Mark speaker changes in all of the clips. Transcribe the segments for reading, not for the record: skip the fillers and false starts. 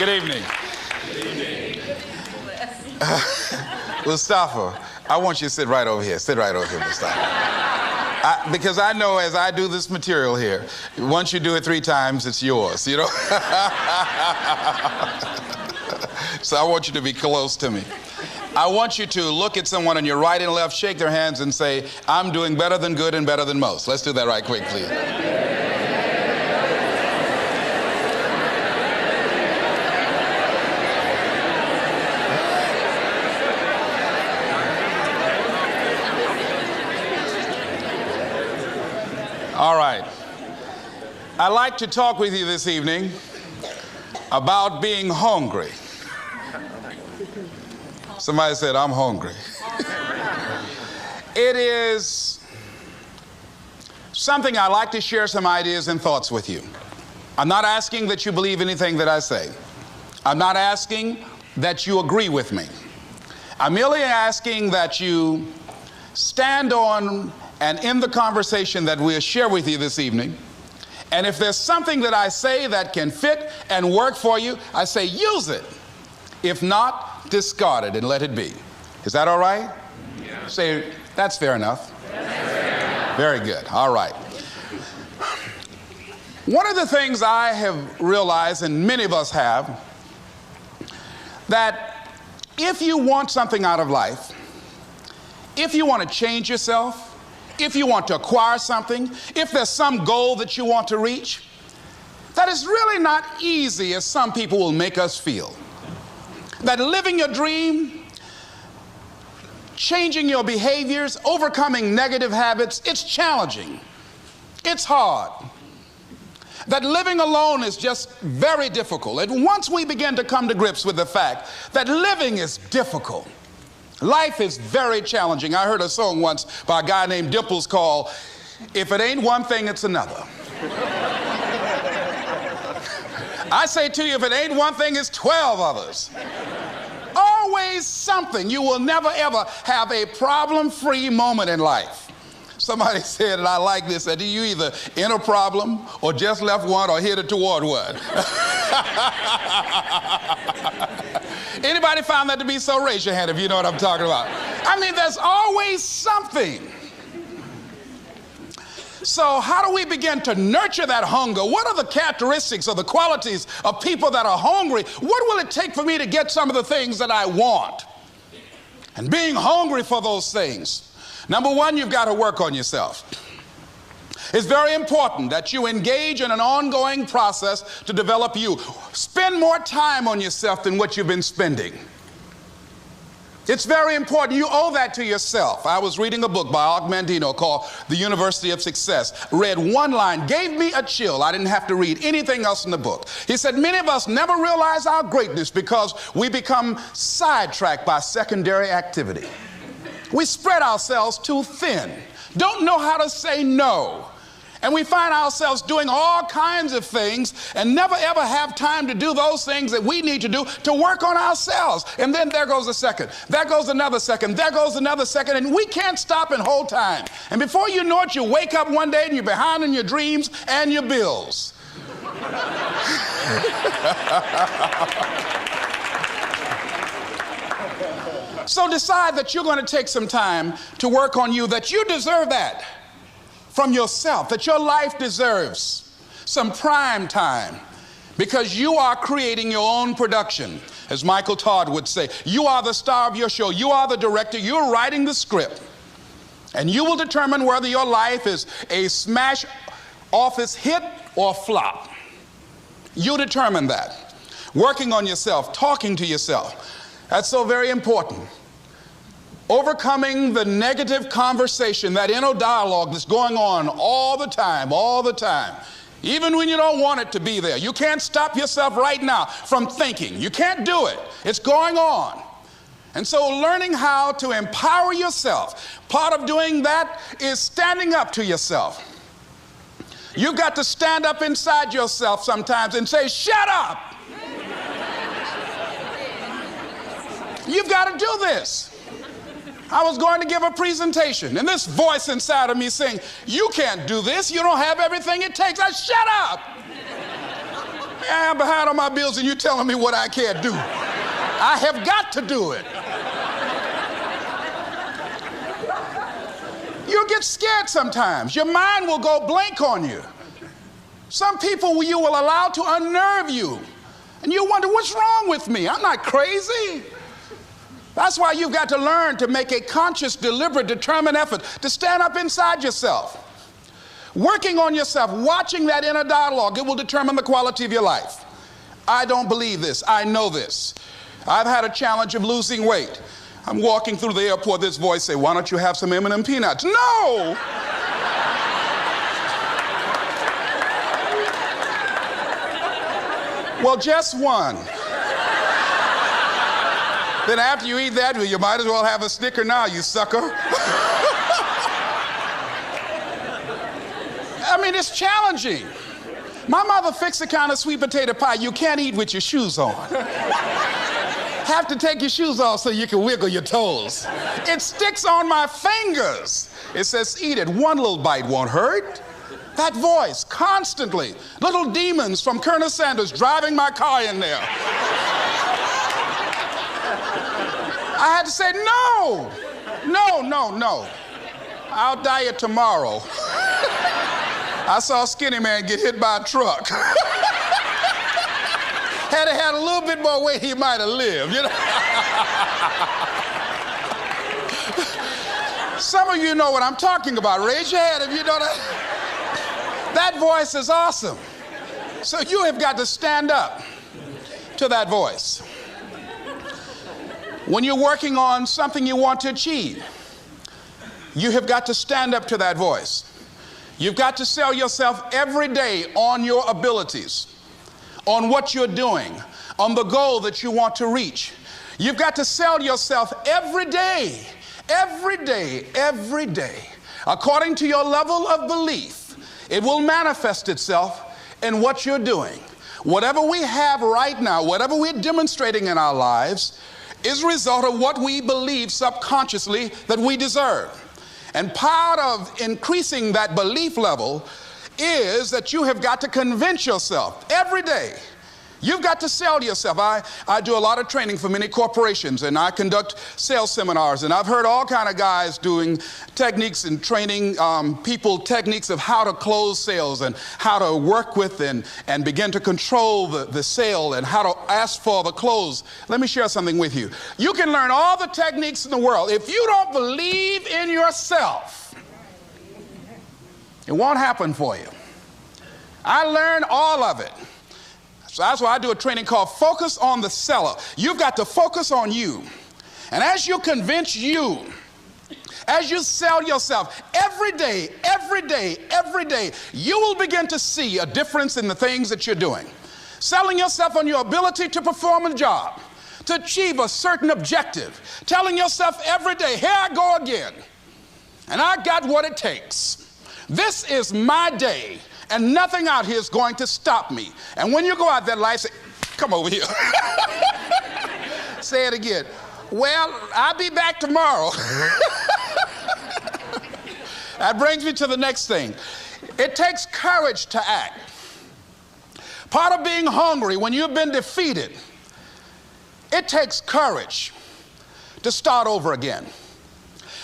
Speaker 1: Good evening. Mustafa, I want you to sit right over here. Sit right over here, Mustafa. Because I know as I do this material here, once you do it 3 times, it's yours, you know? So I want you to be close to me. I want you to look at someone on your right and left, shake their hands and say, I'm doing better than good and better than most. Let's do that right quick, please. All right. I'd like to talk with you this evening about being hungry. Somebody said, I'm hungry. It is something I like to share some ideas and thoughts with you. I'm not asking that you believe anything that I say. I'm not asking that you agree with me. I'm merely asking that you stand on and in the conversation that we'll share with you this evening, and if there's something that I say that can fit and work for you, I say use it. If not, discard it and let it be. Is that all right? Yeah. Say, that's fair enough. Very good. All right. One of the things I have realized, and many of us have, that if you want something out of life, if you want to change yourself, if you want to acquire something, if there's some goal that you want to reach, that is really not easy as some people will make us feel. That living your dream, changing your behaviors, overcoming negative habits, it's challenging. It's hard. That living alone is just very difficult. And once we begin to come to grips with the fact that living is difficult, life is very challenging. I heard a song once by a guy named Dimples called, If It Ain't One Thing, It's Another. I say to you, if it ain't one thing, it's 12 others. Always something. You will never ever have a problem-free moment in life. Somebody said, and I like this, that you either in a problem or just left one or headed toward one. Anybody found that to be so? Raise your hand if you know what I'm talking about. I mean, there's always something. So how do we begin to nurture that hunger? What are the characteristics or the qualities of people that are hungry? What will it take for me to get some of the things that I want? And being hungry for those things. Number one, you've got to work on yourself. It's very important that you engage in an ongoing process to develop you. Spend more time on yourself than what you've been spending. It's very important. You owe that to yourself. I was reading a book by Og Mandino called The University of Success. Read one line, gave me a chill. I didn't have to read anything else in the book. He said, many of us never realize our greatness because we become sidetracked by secondary activity. We spread ourselves too thin, don't know how to say no. And we find ourselves doing all kinds of things and never ever have time to do those things that we need to do to work on ourselves. And then there goes a second, there goes another second, there goes another second, and we can't stop and hold time. And before you know it, you wake up one day and you're behind on your dreams and your bills. So decide that you're going to take some time to work on you, that you deserve that from yourself, that your life deserves some prime time because you are creating your own production. As Michael Todd would say, you are the star of your show. You are the director. You're writing the script. And you will determine whether your life is a smash office hit or flop. You determine that. Working on yourself, talking to yourself. That's so very important. Overcoming the negative conversation, that inner dialogue that's going on all the time, even when you don't want it to be there. You can't stop yourself right now from thinking. You can't do it. It's going on. And so learning how to empower yourself, part of doing that is standing up to yourself. You've got to stand up inside yourself sometimes and say, shut up. You've got to do this. I was going to give a presentation, and this voice inside of me saying, you can't do this. You don't have everything it takes. I shut up. I'm behind on my bills and you're telling me what I can't do. I have got to do it. You'll get scared sometimes. Your mind will go blank on you. Some people you will allow to unnerve you. And you wonder, what's wrong with me? I'm not crazy. That's why you've got to learn to make a conscious, deliberate, determined effort to stand up inside yourself. Working on yourself, watching that inner dialogue, it will determine the quality of your life. I don't believe this. I know this. I've had a challenge of losing weight. I'm walking through the airport, this voice say, why don't you have some M&M peanuts? No! Well, just one. Then after you eat that, you might as well have a Snicker now, you sucker. I mean, it's challenging. My mother fixed the kind of sweet potato pie you can't eat with your shoes on. Have to take your shoes off so you can wiggle your toes. It sticks on my fingers. It says, eat it. One little bite won't hurt. That voice, constantly. Little demons from Colonel Sanders driving my car in there. I had to say, no. I'll diet tomorrow. I saw a skinny man get hit by a truck. Had he had a little bit more weight, he might have lived, you know. Some of you know what I'm talking about. Raise your hand if you know that. That voice is awesome. So you have got to stand up to that voice. When you're working on something you want to achieve, you have got to stand up to that voice. You've got to sell yourself every day on your abilities, on what you're doing, on the goal that you want to reach. You've got to sell yourself every day, according to your level of belief. It will manifest itself in what you're doing. Whatever we have right now, whatever we're demonstrating in our lives, is a result of what we believe subconsciously that we deserve. And part of increasing that belief level is that you have got to convince yourself every day. You've got to sell yourself. I do a lot of training for many corporations, and I conduct sales seminars, and I've heard all kind of guys doing techniques and training people techniques of how to close sales and how to work with and begin to control the sale and how to ask for the close. Let me share something with you. You can learn all the techniques in the world. If you don't believe in yourself, it won't happen for you. I learned all of it. So that's why I do a training called Focus on the Seller. You've got to focus on you. And as you convince you, as you sell yourself every day, you will begin to see a difference in the things that you're doing. Selling yourself on your ability to perform a job, to achieve a certain objective. Telling yourself every day, here I go again. And I got what it takes. This is my day. And nothing out here is going to stop me. And when you go out there, life say, come over here. Say it again. Well, I'll be back tomorrow. That brings me to the next thing. It takes courage to act. Part of being hungry when you've been defeated, it takes courage to start over again.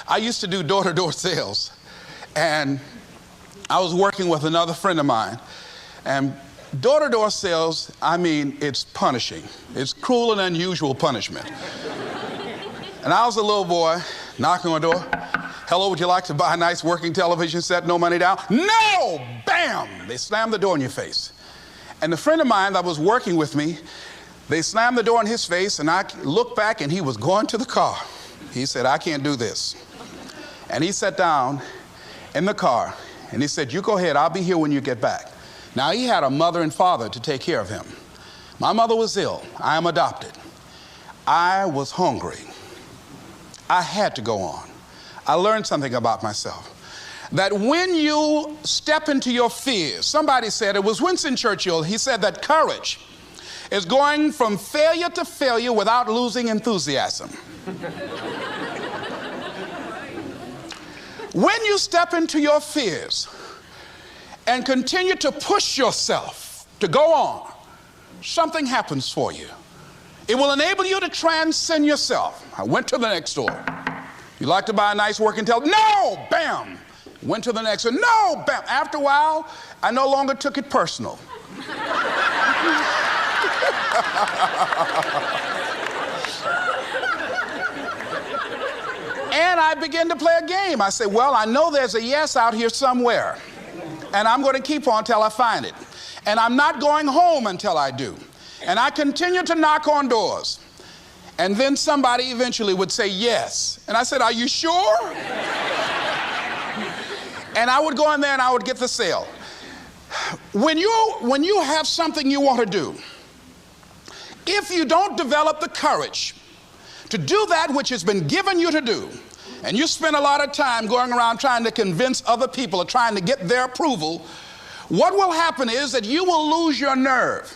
Speaker 1: I used to do door-to-door sales, and I was working with another friend of mine, and door-to-door sales, I mean, it's punishing. It's cruel and unusual punishment. And I was a little boy knocking on the door. Hello, would you like to buy a nice working television set? No money down? No! Bam! They slammed the door in your face. And the friend of mine that was working with me, they slammed the door in his face, and I looked back, and he was going to the car. He said, I can't do this. And he sat down in the car, and he said, you go ahead, I'll be here when you get back. Now, he had a mother and father to take care of him. My mother was ill. I am adopted. I was hungry. I had to go on. I learned something about myself. That when you step into your fears, somebody said, it was Winston Churchill, he said that courage is going from failure to failure without losing enthusiasm. When you step into your fears and continue to push yourself to go on, something happens for you. It will enable you to transcend yourself. I went to the next store. You like to buy a nice working television? No! Bam! Went to the next one. No! Bam! After a while, I no longer took it personal. And I began to play a game. I said, well, I know there's a yes out here somewhere, and I'm going to keep on till I find it. And I'm not going home until I do. And I continue to knock on doors. And then somebody eventually would say yes. And I said, are you sure? And I would go in there and I would get the sale. When you have something you want to do, if you don't develop the courage to do that which has been given you to do, and you spend a lot of time going around trying to convince other people or trying to get their approval, what will happen is that you will lose your nerve.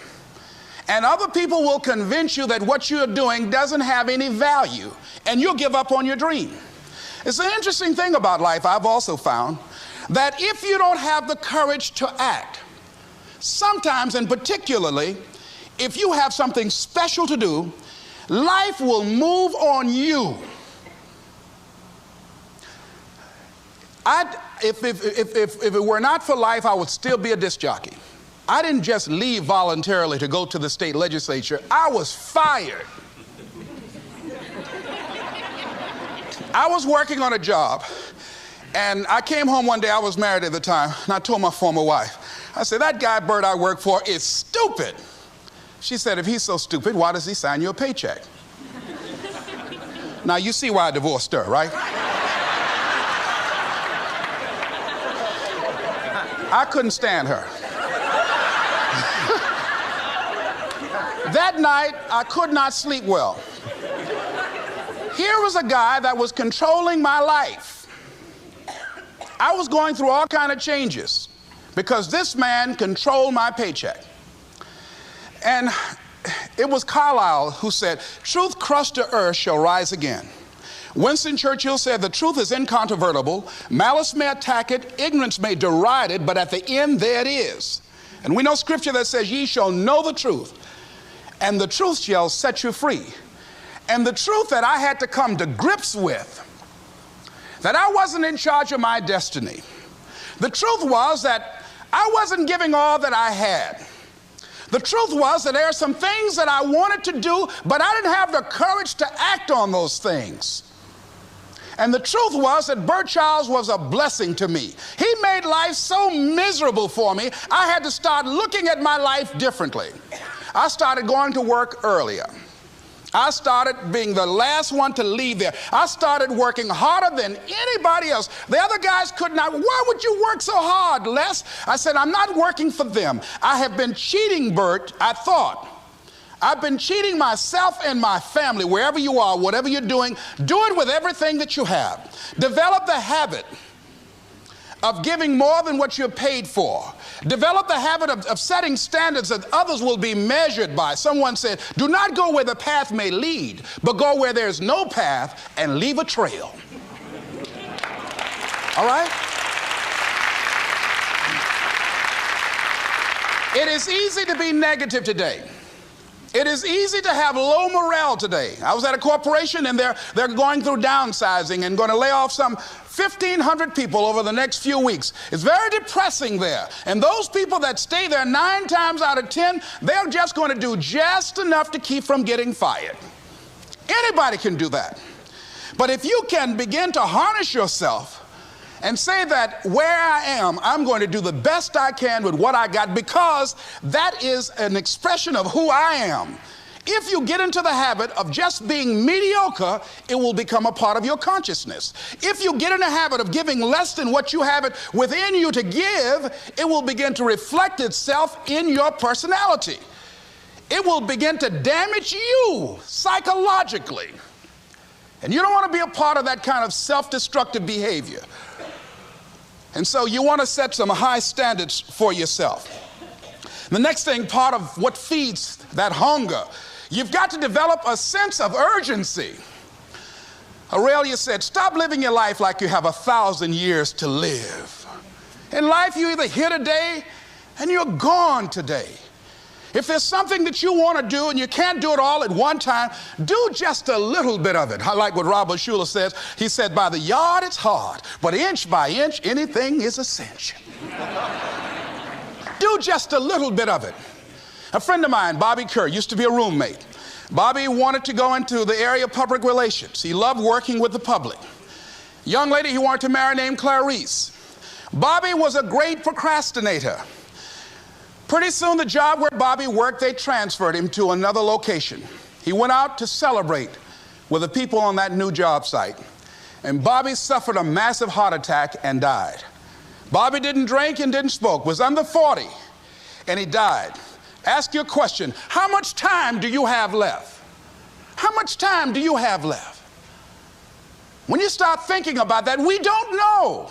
Speaker 1: And other people will convince you that what you're doing doesn't have any value, and you'll give up on your dream. It's an interesting thing about life, I've also found, that if you don't have the courage to act, sometimes and particularly if you have something special to do, life will move on you. If it were not for life, I would still be a disc jockey. I didn't just leave voluntarily to go to the state legislature. I was fired. I was working on a job, and I came home one day. I was married at the time, and I told my former wife, I said, that guy Bert I work for is stupid. She said, if he's so stupid, why does he sign you a paycheck? Now, you see why I divorced her, right? I couldn't stand her. That night, I could not sleep well. Here was a guy that was controlling my life. I was going through all kinds of changes because this man controlled my paycheck. And it was Carlyle who said, truth crushed to earth shall rise again. Winston Churchill said, the truth is incontrovertible. Malice may attack it, ignorance may deride it, but at the end there it is. And we know scripture that says, ye shall know the truth, and the truth shall set you free. And the truth that I had to come to grips with, that I wasn't in charge of my destiny. The truth was that I wasn't giving all that I had. The truth was that there are some things that I wanted to do, but I didn't have the courage to act on those things. And the truth was that Bert Childs was a blessing to me. He made life so miserable for me, I had to start looking at my life differently. I started going to work earlier. I started being the last one to leave there. I started working harder than anybody else. The other guys could not. Why would you work so hard, Les? I said, I'm not working for them. I have been cheating, Bert, I thought. I've been cheating myself and my family. Wherever you are, whatever you're doing, do it with everything that you have. Develop the habit of giving more than what you're paid for. Develop the habit of setting standards that others will be measured by. Someone said, do not go where the path may lead, but go where there's no path and leave a trail. All right? It is easy to be negative today. It is easy to have low morale today. I was at a corporation and they're going through downsizing and going to lay off some 1,500 people over the next few weeks. It's very depressing there. And those people that stay there 9 times out of 10, they're just going to do just enough to keep from getting fired. Anybody can do that. But if you can begin to harness yourself and say that where I am, I'm going to do the best I can with what I got, because that is an expression of who I am. If you get into the habit of just being mediocre, it will become a part of your consciousness. If you get in the habit of giving less than what you have it within you to give, it will begin to reflect itself in your personality. It will begin to damage you psychologically. And you don't want to be a part of that kind of self-destructive behavior. And so you want to set some high standards for yourself. The next thing, part of what feeds that hunger, you've got to develop a sense of urgency. Aurelia said, stop living your life like you have 1,000 years to live. In life, you're either here today and you're gone today. If there's something that you want to do and you can't do it all at one time, do just a little bit of it. I like what Robert Schuller says. He said, by the yard it's hard, but inch by inch, anything is a cinch. Do just a little bit of it. A friend of mine, Bobby Kerr, used to be a roommate. Bobby wanted to go into the area of public relations. He loved working with the public. Young lady he wanted to marry named Clarice. Bobby was a great procrastinator. Pretty soon the job where Bobby worked, they transferred him to another location. He went out to celebrate with the people on that new job site. And Bobby suffered a massive heart attack and died. Bobby didn't drink and didn't smoke, was under 40, and he died. Ask your question, how much time do you have left? How much time do you have left? When you start thinking about that, we don't know.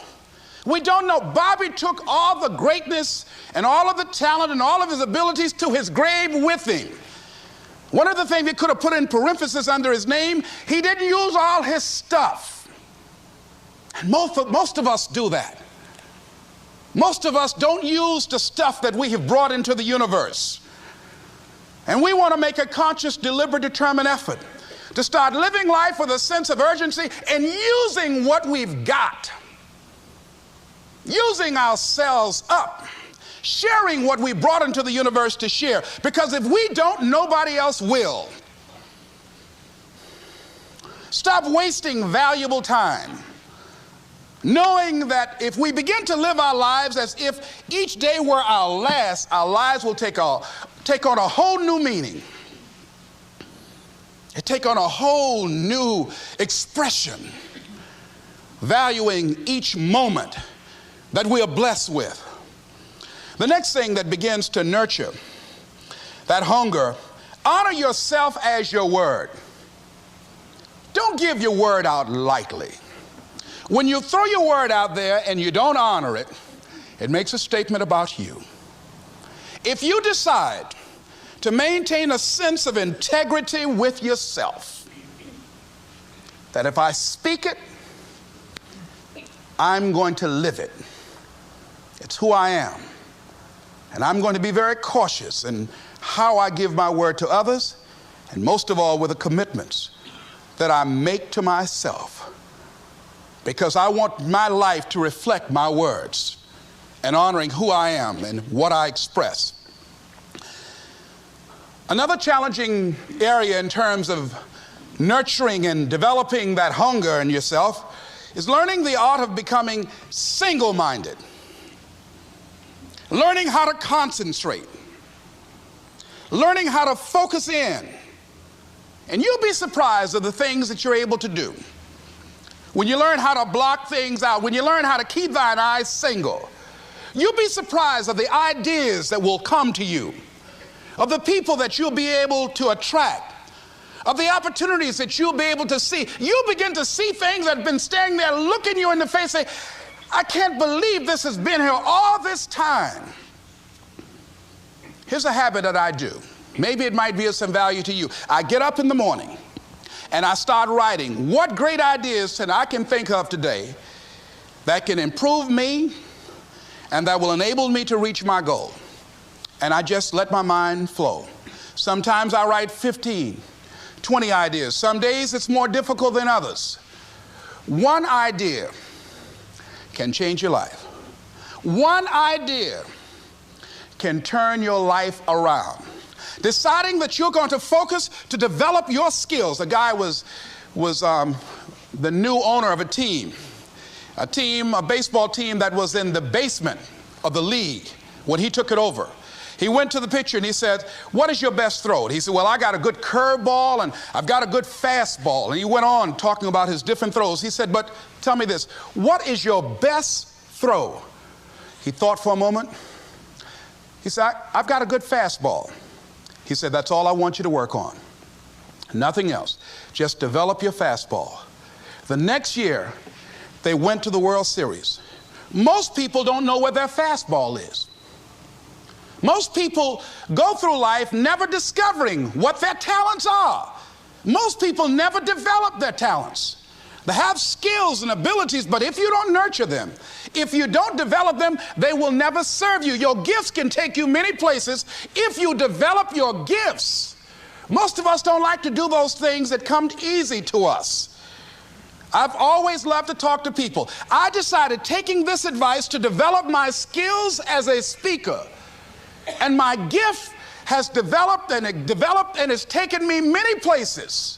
Speaker 1: We don't know. Bobby took all the greatness and all of the talent and all of his abilities to his grave with him. One of the things he could have put in parentheses under his name, he didn't use all his stuff. And most of us do that. Most of us don't use the stuff that we have brought into the universe. And we want to make a conscious, deliberate, determined effort to start living life with a sense of urgency and using what we've got. Using ourselves up, sharing what we brought into the universe to share. Because if we don't, nobody else will. Stop wasting valuable time, knowing that if we begin to live our lives as if each day were our last, our lives will take on a whole new meaning. It take on a whole new expression, valuing each moment that we are blessed with. The next thing that begins to nurture that hunger, honor yourself as your word. Don't give your word out lightly. When you throw your word out there and you don't honor it, it makes a statement about you. If you decide to maintain a sense of integrity with yourself, that if I speak it, I'm going to live it. It's who I am. And I'm going to be very cautious in how I give my word to others, and most of all with the commitments that I make to myself, because I want my life to reflect my words and honoring who I am and what I express. Another challenging area in terms of nurturing and developing that hunger in yourself is learning the art of becoming single-minded. Learning how to concentrate. Learning how to focus in. And you'll be surprised at the things that you're able to do. When you learn how to block things out, when you learn how to keep thine eyes single, you'll be surprised at the ideas that will come to you, of the people that you'll be able to attract, of the opportunities that you'll be able to see. You'll begin to see things that have been standing there looking you in the face, say, I can't believe this has been here all this time. Here's a habit that I do. Maybe it might be of some value to you. I get up in the morning and I start writing what great ideas that I can think of today that can improve me and that will enable me to reach my goal. And I just let my mind flow. Sometimes I write 15, 20 ideas. Some days it's more difficult than others. One idea can change your life. One idea can turn your life around. Deciding that you're going to focus to develop your skills. A guy was the new owner of a baseball team that was in the basement of the league when he took it over. He went to the pitcher and he said, what is your best throw? And he said, well, I got a good curveball and I've got a good fastball. And he went on talking about his different throws. He said, but tell me this, what is your best throw? He thought for a moment. He said, I've got a good fastball. He said, that's all I want you to work on. Nothing else. Just develop your fastball. The next year, they went to the World Series. Most people don't know where their fastball is. Most people go through life never discovering what their talents are. Most people never develop their talents. They have skills and abilities, but if you don't nurture them, if you don't develop them, they will never serve you. Your gifts can take you many places if you develop your gifts. Most of us don't like to do those things that come easy to us. I've always loved to talk to people. I decided, taking this advice, to develop my skills as a speaker. And my gift has developed and it's taken me many places.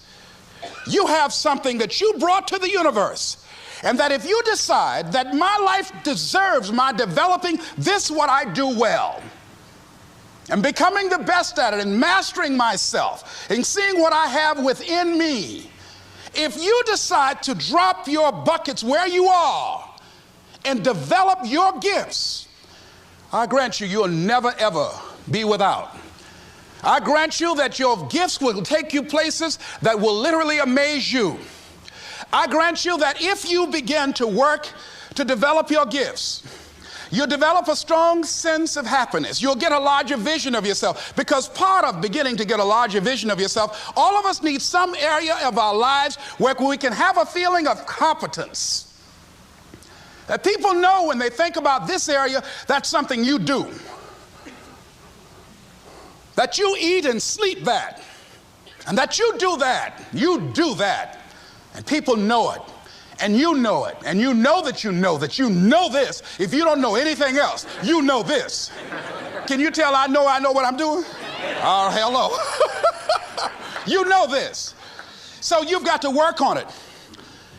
Speaker 1: You have something that you brought to the universe, and that if you decide that my life deserves my developing this, what I do well, and becoming the best at it, and mastering myself, and seeing what I have within me, if you decide to drop your buckets where you are and develop your gifts, I grant you, you'll never ever be without. I grant you that your gifts will take you places that will literally amaze you. I grant you that if you begin to work to develop your gifts, you'll develop a strong sense of happiness. You'll get a larger vision of yourself, because part of beginning to get a larger vision of yourself, all of us need some area of our lives where we can have a feeling of competence. That people know when they think about this area, that's something you do. That you eat and sleep that, and that you do that, and people know it, and you know it, and you know that you know this. If you don't know anything else, you know this. Can you tell I know what I'm doing? Oh, hello. You know this. So you've got to work on it.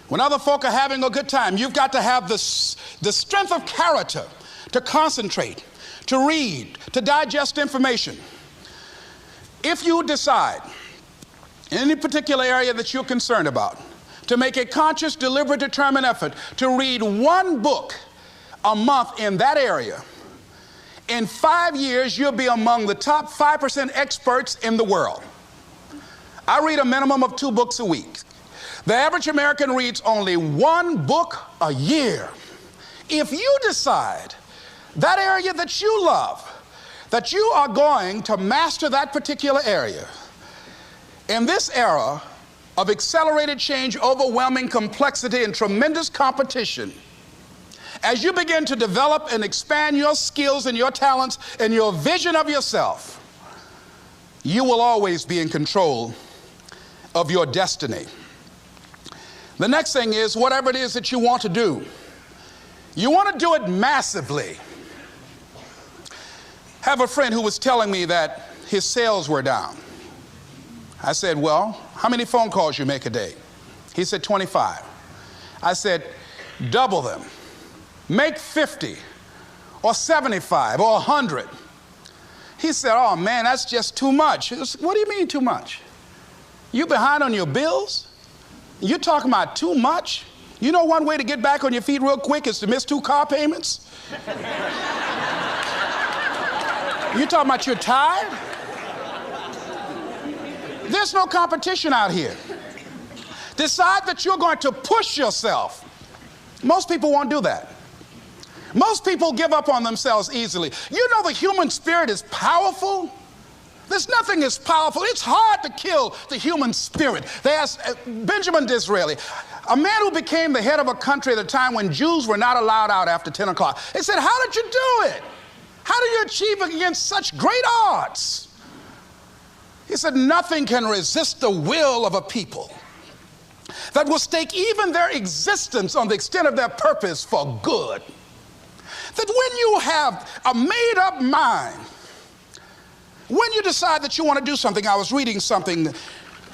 Speaker 1: When other folk are having a good time, you've got to have the strength of character to concentrate, to read, to digest information. If you decide in any particular area that you're concerned about to make a conscious, deliberate, determined effort to read one book a month in that area, in 5 years, you'll be among the top 5% experts in the world. I read a minimum of 2 books a week. The average American reads only 1 book a year. If you decide that area that you love, that you are going to master that particular area, in this era of accelerated change, overwhelming complexity, and tremendous competition, as you begin to develop and expand your skills and your talents and your vision of yourself, you will always be in control of your destiny. The next thing is, whatever it is that you want to do, you want to do it massively. I have a friend who was telling me that his sales were down. I said, well, how many phone calls you make a day? He said, 25. I said, double them. Make 50 or 75 or 100. He said, oh man, that's just too much. What do you mean too much? You behind on your bills? You're talking about too much? You know one way to get back on your feet real quick is to miss 2 car payments? You talking about you're tired? There's no competition out here. Decide that you're going to push yourself. Most people won't do that. Most people give up on themselves easily. You know the human spirit is powerful. There's nothing as powerful. It's hard to kill the human spirit. They asked Benjamin Disraeli, a man who became the head of a country at a time when Jews were not allowed out after 10 o'clock. They said, how did you do it? How do you achieve against such great odds? He said, nothing can resist the will of a people that will stake even their existence on the extent of their purpose for good. That when you have a made-up mind, when you decide that you want to do something, I was reading something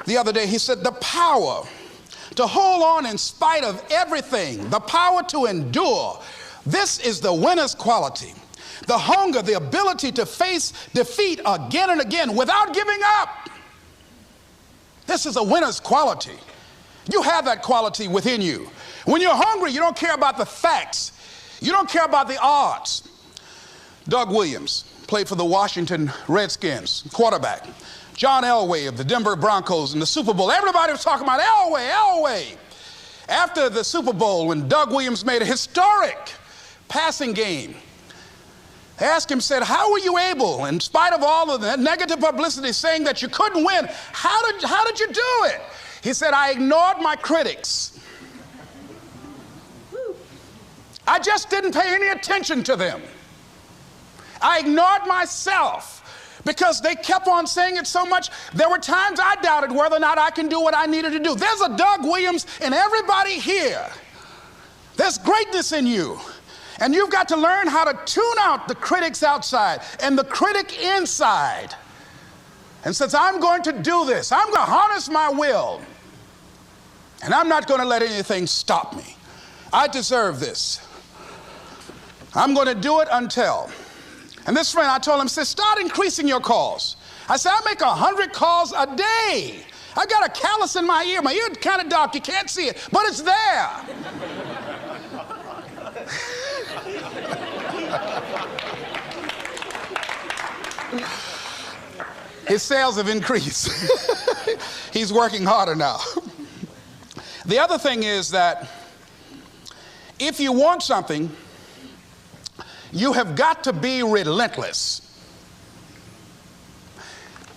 Speaker 1: the other day, he said, the power to hold on in spite of everything, the power to endure, this is the winner's quality. The hunger, the ability to face defeat again and again without giving up. This is a winner's quality. You have that quality within you. When you're hungry, you don't care about the facts. You don't care about the odds. Doug Williams played for the Washington Redskins, quarterback. John Elway of the Denver Broncos in the Super Bowl. Everybody was talking about Elway. After the Super Bowl, when Doug Williams made a historic passing game, they asked him, said, how were you able, in spite of all of the negative publicity saying that you couldn't win, how did you do it? He said, I ignored my critics. I just didn't pay any attention to them. I ignored myself because they kept on saying it so much. There were times I doubted whether or not I can do what I needed to do. There's a Doug Williams in everybody here. There's greatness in you. And you've got to learn how to tune out the critics outside and the critic inside. And since I'm going to do this, I'm going to harness my will. And I'm not going to let anything stop me. I deserve this. I'm going to do it until. And this friend, I told him, said, start increasing your calls. I said, I make 100 calls a day. I got a callus in my ear. My ear is kind of dark. You can't see it, but it's there. His sales have increased. He's working harder now. The other thing is that if you want something, you have got to be relentless.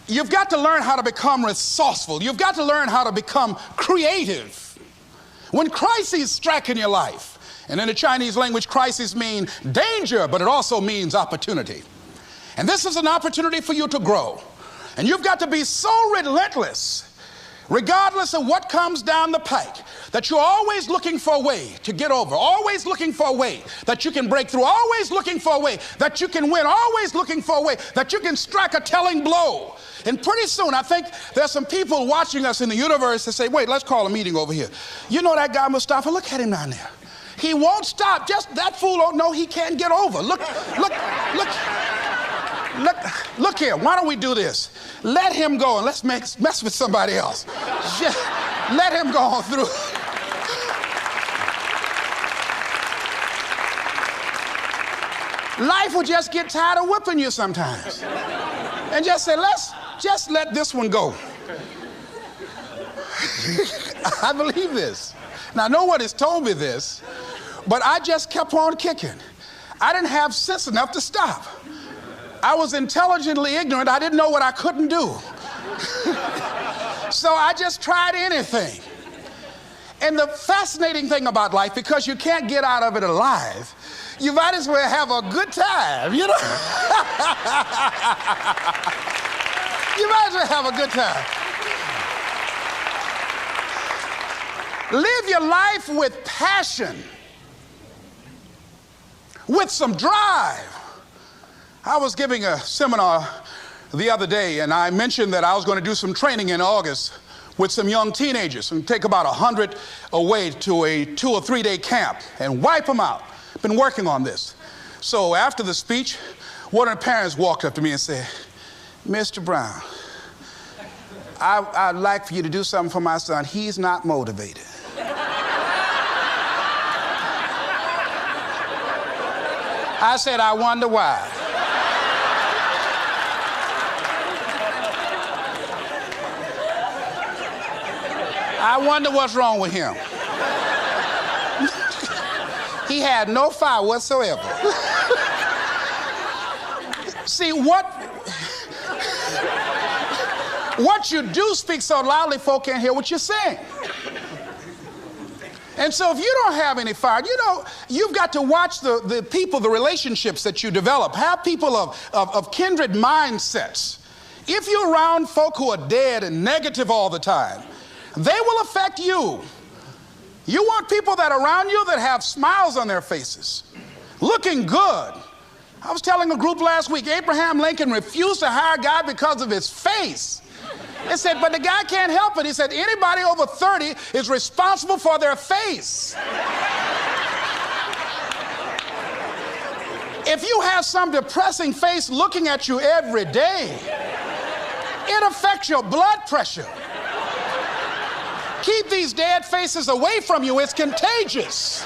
Speaker 1: You've got to learn how to become resourceful. You've got to learn how to become creative. When crises strike in your life, and in the Chinese language, crises mean danger, but it also means opportunity. And this is an opportunity for you to grow. And you've got to be so relentless, regardless of what comes down the pike, that you're always looking for a way to get over, always looking for a way that you can break through, always looking for a way that you can win, always looking for a way that you can strike a telling blow. And pretty soon, I think there's some people watching us in the universe that say, wait, let's call a meeting over here. You know that guy Mustafa? Look at him down there. He won't stop. Just that fool don't know he can't get over. Look here. Why don't we do this? Let him go and let's mess with somebody else. Just let him go on through. Life will just get tired of whipping you sometimes. And just say, just let this one go. I believe this. Now, no one has told me this, but I just kept on kicking. I didn't have sense enough to stop. I was intelligently ignorant. I didn't know what I couldn't do. So I just tried anything. And the fascinating thing about life, because you can't get out of it alive, you might as well have a good time, you know? You might as well have a good time. Live your life with passion, with some drive. I was giving a seminar the other day, and I mentioned that I was going to do some training in August with some young teenagers and take about 100 away to a 2 or 3 day camp and wipe them out. Been working on this. So after the speech, one of the parents walked up to me and said, Mr. Brown, I'd like for you to do something for my son. He's not motivated. I said, I wonder why. I wonder what's wrong with him. He had no fire whatsoever. See, what you do speak so loudly, folk can't hear what you're saying. And so if you don't have any fire, you've got to watch the people, the relationships that you develop. Have people of kindred mindsets. If you're around folk who are dead and negative all the time, they will affect you. You want people that are around you that have smiles on their faces, looking good. I was telling a group last week, Abraham Lincoln refused to hire a guy because of his face. They said, but the guy can't help it. He said, anybody over 30 is responsible for their face. If you have some depressing face looking at you every day, it affects your blood pressure. Keep these dead faces away from you. It's contagious.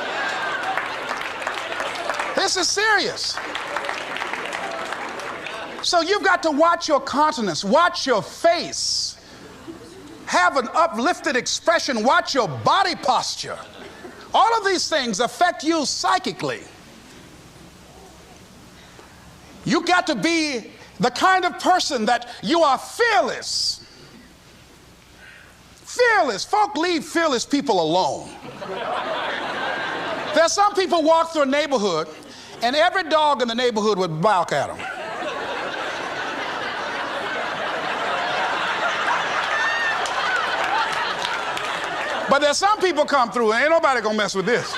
Speaker 1: This is serious. So you've got to watch your countenance, watch your face, have an uplifted expression, watch your body posture. All of these things affect you psychically. You've got to be the kind of person that you are fearless. Fearless. Folk leave fearless people alone. There's some people walk through a neighborhood and every dog in the neighborhood would bark at them. But there's some people come through and ain't nobody gonna mess with this.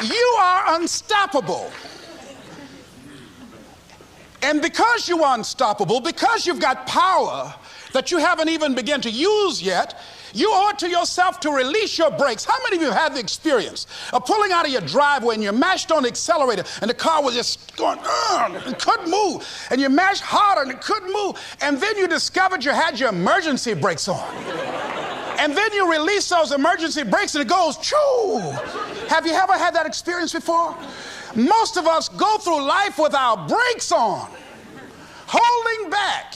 Speaker 1: You are unstoppable. And because you are unstoppable, because you've got power that you haven't even begun to use yet, you owe it to yourself to release your brakes. How many of you have the experience of pulling out of your driveway and you mashed on the accelerator and the car was just going, and couldn't move, and you mashed harder and it couldn't move, and then you discovered you had your emergency brakes on. And then you release those emergency brakes and it goes, choo! Have you ever had that experience before? Most of us go through life with our brakes on, holding back,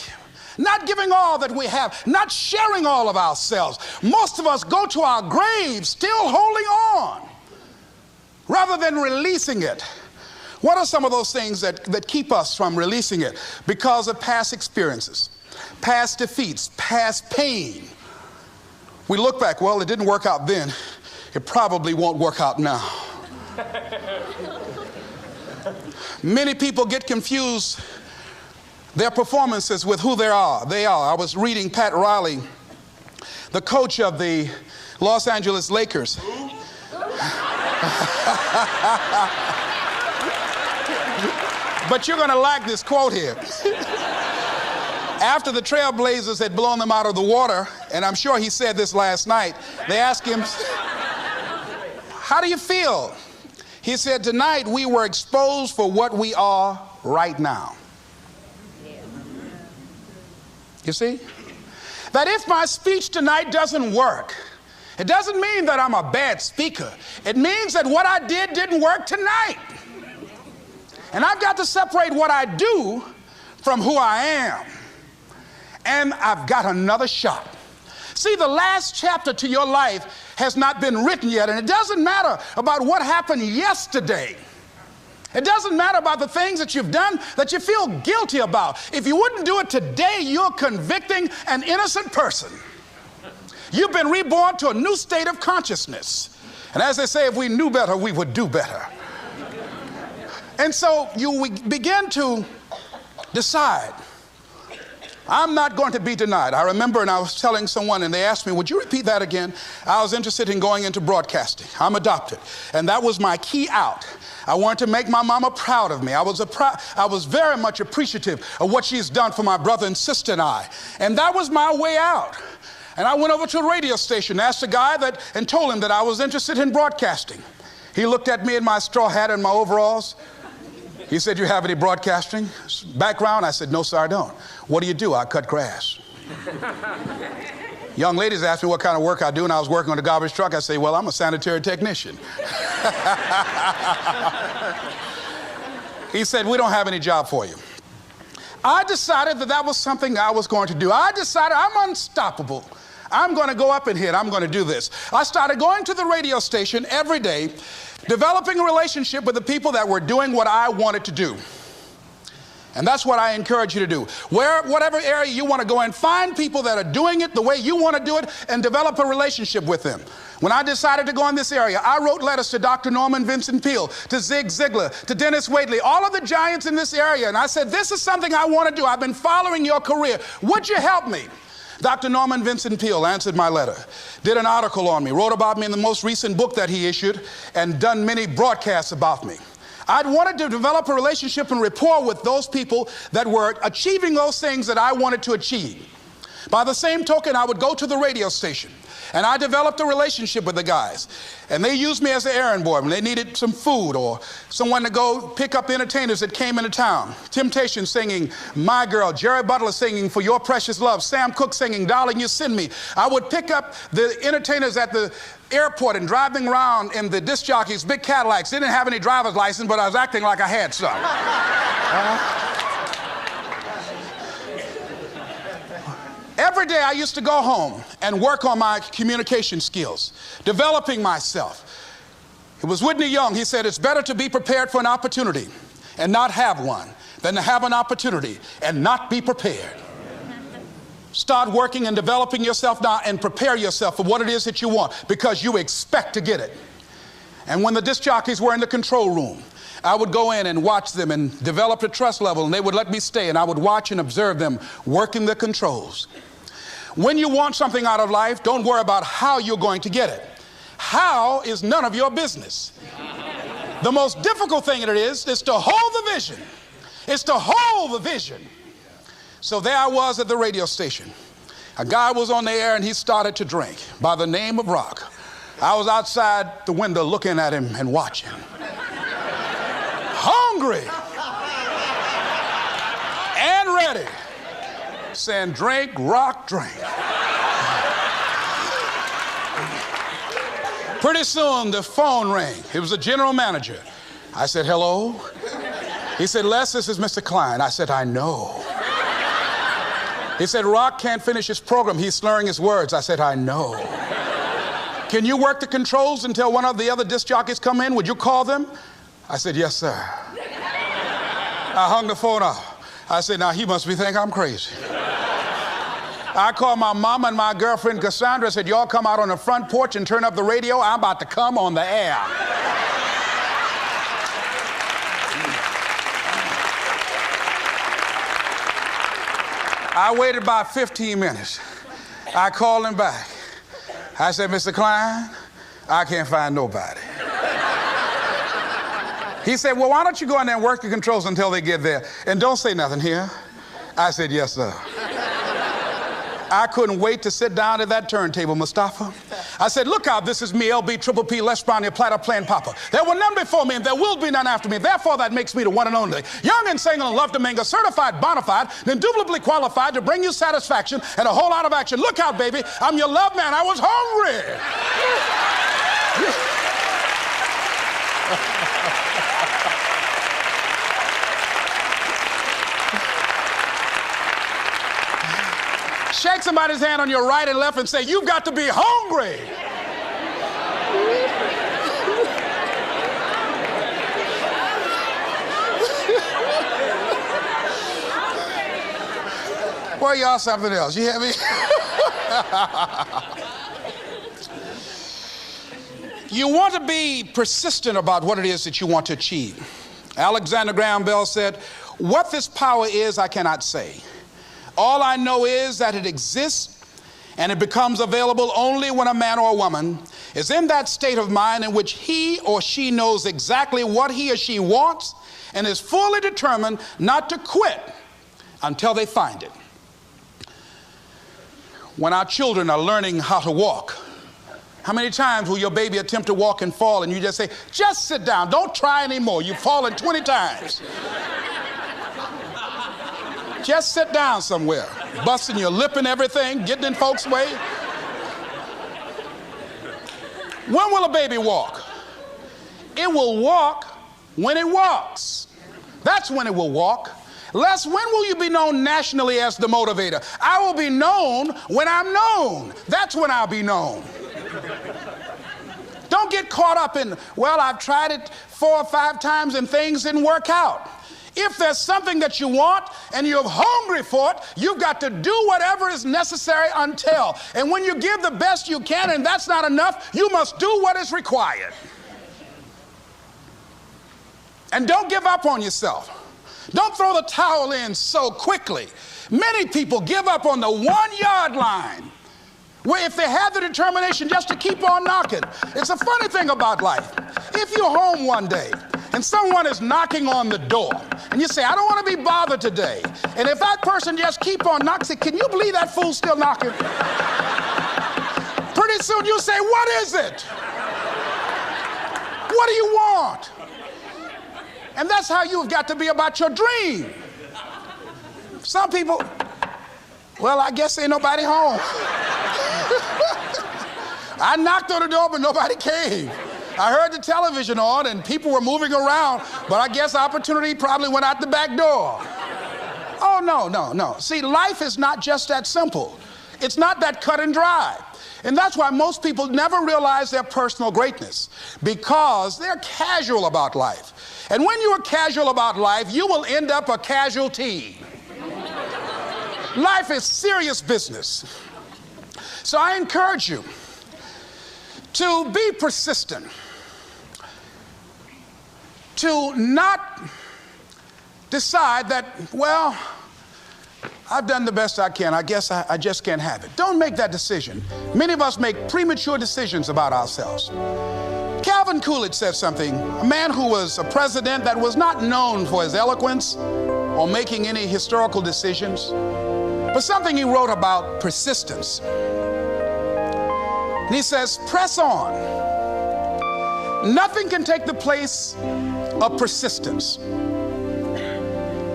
Speaker 1: not giving all that we have, not sharing all of ourselves. Most of us go to our graves still holding on rather than releasing it. What are some of those things that keep us from releasing it? Because of past experiences, past defeats, past pain. We look back, well, it didn't work out then. It probably won't work out now. Many people get confused their performances with who they are. I was reading Pat Riley, the coach of the Los Angeles Lakers. But you're going to like this quote here. After the Trailblazers had blown them out of the water, and I'm sure he said this last night, they asked him, how do you feel? He said, tonight we were exposed for what we are right now. You see? That if my speech tonight doesn't work, it doesn't mean that I'm a bad speaker. It means that what I did didn't work tonight. And I've got to separate what I do from who I am. And I've got another shot. See, the last chapter to your life has not been written yet, and it doesn't matter about what happened yesterday. It doesn't matter about the things that you've done that you feel guilty about. If you wouldn't do it today, you're convicting an innocent person. You've been reborn to a new state of consciousness. And as they say, if we knew better, we would do better. And so you begin to decide, I'm not going to be denied. I remember, and I was telling someone, and they asked me, would you repeat that again? I was interested in going into broadcasting. I'm adopted. And that was my key out. I wanted to make my mama proud of me. I was very much appreciative of what she's done for my brother and sister and I. And that was my way out. And I went over to a radio station, asked a guy and told him that I was interested in broadcasting. He looked at me in my straw hat and my overalls. He said, you have any broadcasting background? I said, no, sir, I don't. What do you do? I cut grass. Young ladies asked me what kind of work I do, and I was working on a garbage truck. I say, well, I'm a sanitary technician. He said, we don't have any job for you. I decided that was something I was going to do. I decided I'm unstoppable. I'm going to go up in here and I'm going to do this. I started going to the radio station every day, developing a relationship with the people that were doing what I wanted to do. And that's what I encourage you to do. Whatever area you want to go in, find people that are doing it the way you want to do it and develop a relationship with them. When I decided to go in this area, I wrote letters to Dr. Norman Vincent Peale, to Zig Ziglar, to Dennis Waitley, all of the giants in this area. And I said, this is something I want to do. I've been following your career. Would you help me? Dr. Norman Vincent Peale answered my letter, did an article on me, wrote about me in the most recent book that he issued, and done many broadcasts about me. I'd wanted to develop a relationship and rapport with those people that were achieving those things that I wanted to achieve. By the same token, I would go to the radio station, and I developed a relationship with the guys. And they used me as an errand boy when they needed some food or someone to go pick up entertainers that came into town. Temptation singing My Girl, Jerry Butler singing For Your Precious Love, Sam Cooke singing Darling You Send Me. I would pick up the entertainers at the airport and drive them around in the disc jockeys, big Cadillacs. They didn't have any driver's license, but I was acting like I had some. Every day I used to go home and work on my communication skills, developing myself. It was Whitney Young. He said, it's better to be prepared for an opportunity and not have one than to have an opportunity and not be prepared. Start working and developing yourself now and prepare yourself for what it is that you want, because you expect to get it. And when the disc jockeys were in the control room, I would go in and watch them and develop a trust level, and they would let me stay, and I would watch and observe them working the controls. When you want something out of life, don't worry about how you're going to get it. How is none of your business. The most difficult thing it is to hold the vision. It's to hold the vision. So there I was at the radio station. A guy was on the air and he started to drink by the name of Rock. I was outside the window looking at him and watching. Hungry and ready, saying, drink, Rock, drink. Pretty soon the phone rang. It was the general manager. I said, hello? He said, Les, this is Mr. Klein. I said, I know. He said, Rock can't finish his program. He's slurring his words. I said, I know. Can you work the controls until one of the other disc jockeys come in? Would you call them? I said, yes, sir. I hung the phone up. I said, now he must be thinking I'm crazy. I called my mama and my girlfriend Cassandra. I said, y'all come out on the front porch and turn up the radio. I'm about to come on the air. I waited about 15 minutes. I called him back. I said, Mr. Klein, I can't find nobody. He said, well, why don't you go in there and work the controls until they get there? And don't say nothing here. I said, yes, sir. I couldn't wait to sit down at that turntable, Mustafa. I said, look out, this is me, LB, Triple P, Les Brown, your platter playing Papa. There were none before me, and there will be none after me. Therefore, that makes me the one and only. Young and single and love to mingle, certified, bona fide, and indubitably qualified to bring you satisfaction and a whole lot of action. Look out, baby, I'm your love man. I was hungry. Shake somebody's hand on your right and left and say, you've got to be hungry. Well, y'all something else. You hear me? You want to be persistent about what it is that you want to achieve. Alexander Graham Bell said, what this power is, I cannot say. All I know is that it exists, and it becomes available only when a man or a woman is in that state of mind in which he or she knows exactly what he or she wants and is fully determined not to quit until they find it. When our children are learning how to walk, how many times will your baby attempt to walk and fall and you just say, just sit down, don't try anymore, you've fallen 20 times. Just sit down somewhere, busting your lip and everything, getting in folks' way. When will a baby walk? It will walk when it walks. That's when it will walk. Les, when will you be known nationally as the motivator? I will be known when I'm known. That's when I'll be known. Don't get caught up in, well, I've tried it 4 or 5 times and things didn't work out. If there's something that you want and you're hungry for it, you've got to do whatever is necessary until. And when you give the best you can and that's not enough, you must do what is required. And don't give up on yourself. Don't throw the towel in so quickly. Many people give up on the 1-yard line, where if they have the determination just to keep on knocking. It's a funny thing about life. If you're home one day and someone is knocking on the door and you say, I don't want to be bothered today. And if that person just keep on knocking, say, can you believe that fool's still knocking? Pretty soon you say, what is it? What do you want? And that's how you've got to be about your dream. Some people, well, I guess ain't nobody home. I knocked on the door, but nobody came. I heard the television on and people were moving around, but I guess opportunity probably went out the back door. Oh, no. See, life is not just that simple. It's not that cut and dry. And that's why most people never realize their personal greatness, because they're casual about life. And when you are casual about life, you will end up a casualty. Life is serious business. So I encourage you to be persistent, to not decide that, well, I've done the best I can. I guess I just can't have it. Don't make that decision. Many of us make premature decisions about ourselves. Calvin Coolidge said something, a man who was a president that was not known for his eloquence or making any historical decisions, but something he wrote about persistence. And he says, press on. Nothing can take the place of persistence.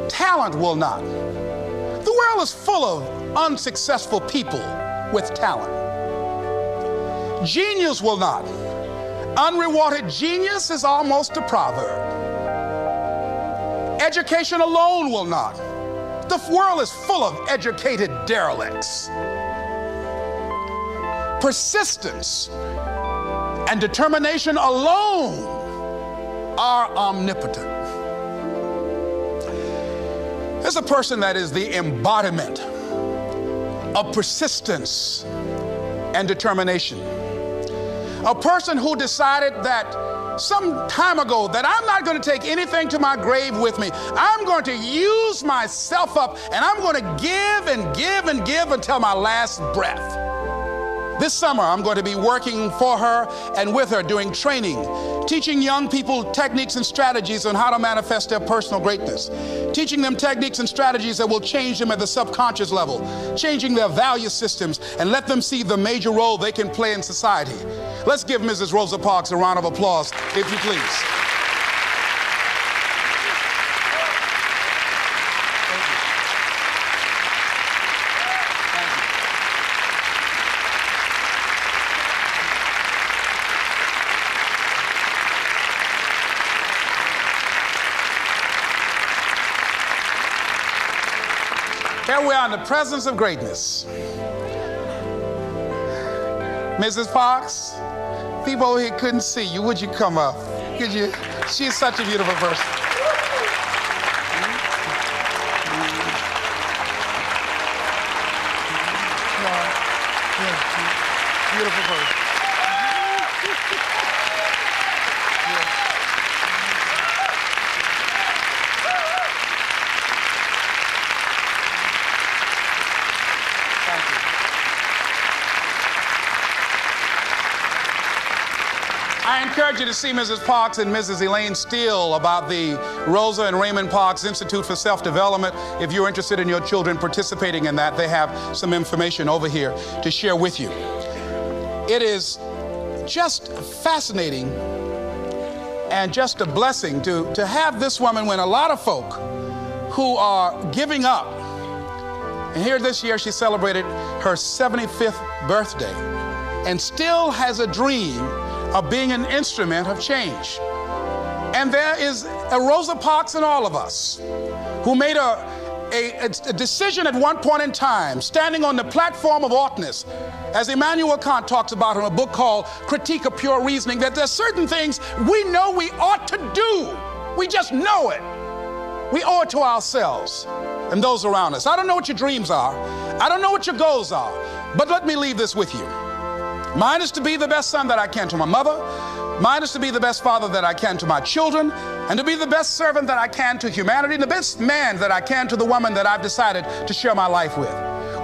Speaker 1: Talent will not. The world is full of unsuccessful people with talent. Genius will not. Unrewarded genius is almost a proverb. Education alone will not. The world is full of educated derelicts. Persistence and determination alone are omnipotent. There's a person that is the embodiment of persistence and determination. A person who decided that some time ago that I'm not going to take anything to my grave with me. I'm going to use myself up, and I'm going to give and give and give until my last breath. This summer, I'm going to be working for her and with her doing training, teaching young people techniques and strategies on how to manifest their personal greatness, teaching them techniques and strategies that will change them at the subconscious level, changing their value systems, and let them see the major role they can play in society. Let's give Mrs. Rosa Parks a round of applause, if you please. Here we are in the presence of greatness. Mrs. Parks, people over here couldn't see you. Would you come up? Could you? She's such a beautiful person. Beautiful person. I encourage you to see Mrs. Parks and Mrs. Elaine Steele about the Rosa and Raymond Parks Institute for Self-Development. If you're interested in your children participating in that, they have some information over here to share with you. It is just fascinating and just a blessing to have this woman when a lot of folk who are giving up. And here this year she celebrated her 75th birthday and still has a dream of being an instrument of change. And there is a Rosa Parks in all of us who made a decision at one point in time, standing on the platform of oughtness, as Immanuel Kant talks about in a book called Critique of Pure Reasoning, that there's certain things we know we ought to do. We just know it. We owe it to ourselves and those around us. I don't know what your dreams are. I don't know what your goals are. But let me leave this with you. Mine is to be the best son that I can to my mother. Mine is to be the best father that I can to my children, and to be the best servant that I can to humanity, and the best man that I can to the woman that I've decided to share my life with.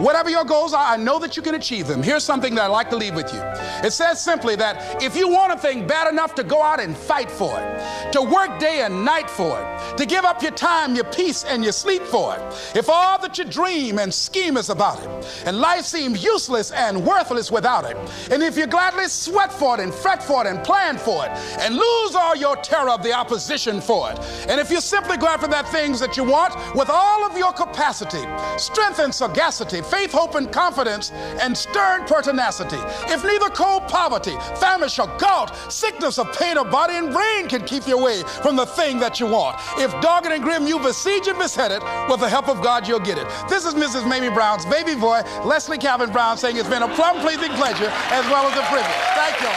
Speaker 1: Whatever your goals are, I know that you can achieve them. Here's something that I'd like to leave with you. It says simply that if you want a thing bad enough to go out and fight for it, to work day and night for it, to give up your time, your peace, and your sleep for it, if all that you dream and scheme is about it, and life seems useless and worthless without it, and if you gladly sweat for it and fret for it and plan for it, and lose all your terror of the opposition for it, and if you simply go after that things that you want with all of your capacity, strength and sagacity, faith, hope, and confidence, and stern pertinacity, if neither cold poverty, famish, or gout, sickness of pain of body and brain can keep you away from the thing that you want, if dogged and grim you besiege and beset it, with the help of God you'll get it. This is Mrs. Mamie Brown's baby boy, Leslie Calvin Brown, saying it's been a plumb pleasing pleasure as well as a privilege. Thank y'all.